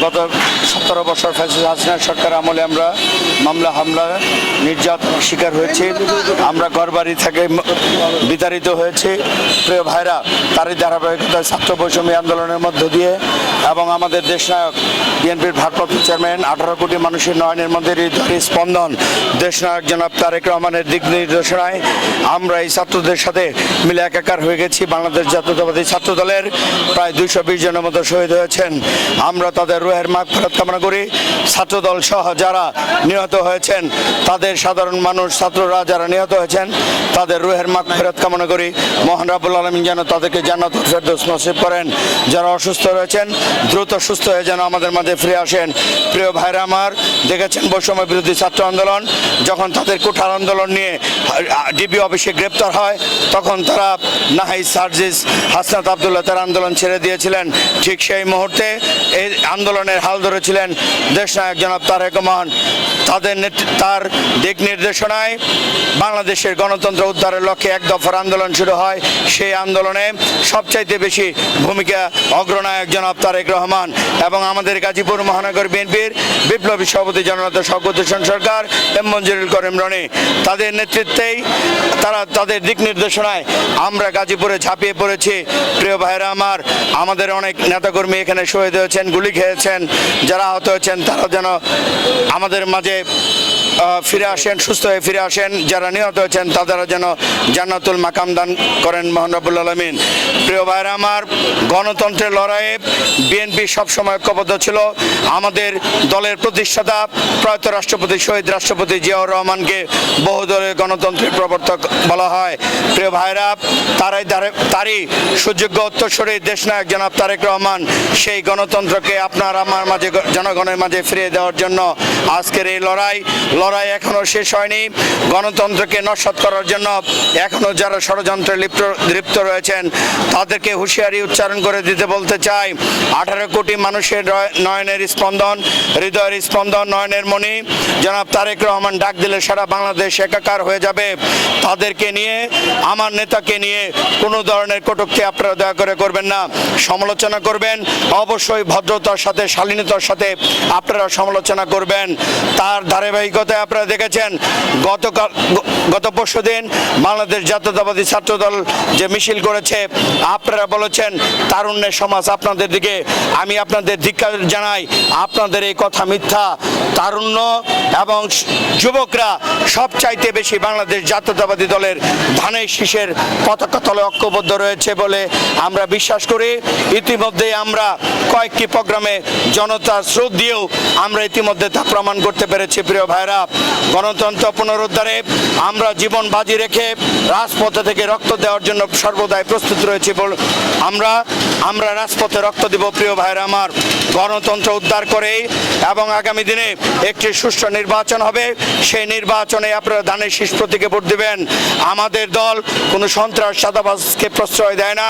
গত 17 বছর ফ্যাসিস্ট হাসিনা সরকার আমলে আমরা মামলা হামলা নির্যাতনের শিকার হয়েছি। আমরা ঘরবাড়ি থেকে বিতাড়িত হয়েছি। প্রিয় ভাইরা, তারই ধারাবাহিকতায় ছাত্র বৈষম্য আন্দোলনের মধ্য দিয়ে এবং আমাদের দেশনায়ক বিএনপির ভারপ্রাপ্ত চেয়ারম্যান 18 কোটি মানুষের নয়নের মধ্যে হৃদয়ের স্পন্দন দেশনায়ক জনাব তারেক রহমানের দিক নির্দেশনায় আমরা এই ছাত্রদের সাথে মিলে একাকার হয়ে গেছি। বাংলাদেশ জাতীয়তাবাদী ছাত্র দলের প্রায় 220 জনের মতো শহীদ হয়েছেন। আমরা তাদের রুহের মাগফিরাত কামনা করি। ছাত্রদল সহ যারা নিহত হয়েছেন, তাদের সাধারণ মানুষ ছাত্ররা যারা নিহত হয়েছেন, তাদের রুহের মাগফিরাত কামনা করি। মহান রাব্বুল আলামিন যেন তাদেরকে জান্নাতুল ফেরদৌস নসিব করেন। যারা অসুস্থ রয়েছেন দ্রুত সুস্থ হয়ে যেন আমাদের মাঝে ফিরে আসেন। প্রিয় ভাইরা আমার, দেখেছেন বৈষম্য বিরোধী ছাত্র আন্দোলন যখন তাদের কোঠার আন্দোলন নিয়ে ডিবি অফিসে গ্রেপ্তার হয়, তখন তারা নাহিদ সার্জিস হাসনাত আবদুল্লাহ তার আন্দোলন ছেড়ে দিয়েছিলেন। ঠিক সেই মুহূর্তে এই আন্দোলনের হাল ধরেছিলেন দেশনায়ক জনাব তারেক রহমান। তার দিক নির্দেশনায় বাংলাদেশের গণতন্ত্র উদ্ধারের লক্ষ্যে এক দফার আন্দোলন শুরু হয়। সেই আন্দোলনে সবচাইতে বেশি ভূমিকা অগ্রনায়ক জনাব তারেক রহমান এবং আমাদের গাজীপুর মহানগর বিএনপির বিপ্লবী সভাপতি জননেতা শওকত হোসেন সরকার এম মঞ্জুরুল করিম রনি। তাদের নেতৃত্বেই তাদের দিক নির্দেশনায় আমরা গাজীপুরে ঝাঁপিয়ে পড়েছি। প্রিয় ভাইরা আমার, আমাদের অনেক নেতাকর্মী এখানে শহীদ হয়েছেন, গুলি খেয়েছেন। যারা আহত হয়েছেন তারা যেন আমাদের মাঝে ফিরে আসেন, সুস্থ হয়ে ফিরে আসেন। যারা নিহত হয়েছেন তাদের যেন জান্নাতুল মাকাম দান করেন মহান রাব্বুল আলামিন। প্রিয় ভাইরা আমার, গণতন্ত্রের লড়াইয়ে বিএনপি সবসময় ঐক্যবদ্ধ ছিল। আমাদের দলের প্রতিষ্ঠাতা প্রয়াত রাষ্ট্রপতি শহীদ রাষ্ট্রপতি জিয়াউর রহমানকে বহুদলীয় গণতন্ত্রের প্রবর্তক বলা হয়। প্রিয় ভাইরা, তারই সুযোগ্য উত্তরসূরি দেশনায়ক জনাব তারেক রহমান সেই গণতন্ত্রকে আপনার আমার মাঝে জনগণের মাঝে ফিরিয়ে দেওয়ার জন্য আজকের এই লড়াই এখনো শেষ হয়নি। গণতন্ত্রকে নস্যাৎ করার জন্য এখনো যারা ষড়যন্ত্রে লিপ্ত রয়েছেন তাদেরকে হুঁশিয়ারি উচ্চারণ করে দিতে বলতে চাই। 18 কোটি মানুষের নয়নের স্পন্দন, হৃদয়ের স্পন্দন, নয়নের মণি জনাব তারেক রহমান ডাক দিলে সারা বাংলাদেশ একাকার হয়ে যাবে। তাদেরকে নিয়ে, আমার নেতাকে নিয়ে কোনো ধরনের কটূক্তি আপনারা দয়া করে করবেন না। সমালোচনা করবেন অবশ্যই ভদ্রতার সাথে, শালীনতার সাথে আপনারা সমালোচনা করবেন। তার ধারাবাহিকতায় আপনারা দেখেছেন গত পরশু দিন বাংলাদেশ জাতীয়তাবাদী ছাত্রদল যে মিছিল করেছে, আপনারা বলেছেন তারুণ্যের সমাজ আপনাদের দিকে। আমি আপনাদের ধিক্কার জানাই, আপনাদের এই কথা মিথ্যা। তারুণ্য এবং যুবকরা সবচাইতে বেশি বাংলাদেশ জাতীয়তাবাদী দলের ধানের শীষের পতাকা তলে ঐক্যবদ্ধ রয়েছে বলে আমরা বিশ্বাস করি। ইতিমধ্যে আমরা কয়েকটি প্রোগ্রামে জনতার স্রোত দিয়েও আমরা ইতিমধ্যে তা প্রমাণ করতে পেরেছি। প্রিয় ভাইরা, গণতন্ত্র পুনরুদ্ধারে আমরা জীবন বাজি রেখে রাজপথে থেকে রক্ত দেওয়ার জন্য সর্বদাই প্রস্তুত রয়েছি। আমরা রাজপথে রক্ত দিব। প্রিয় ভাইরা আমার, গণতন্ত্র উদ্ধার করেই এবং আগামী দিনে একটি সুষ্ঠু নির্বাচন হবে। সেই নির্বাচনে আপনারা ধানের শীষ প্রতীকে ভোট দিবেন। আমাদের দল কোনো সন্ত্রাস চাঁদাবাজকে প্রশ্রয় দেয় না।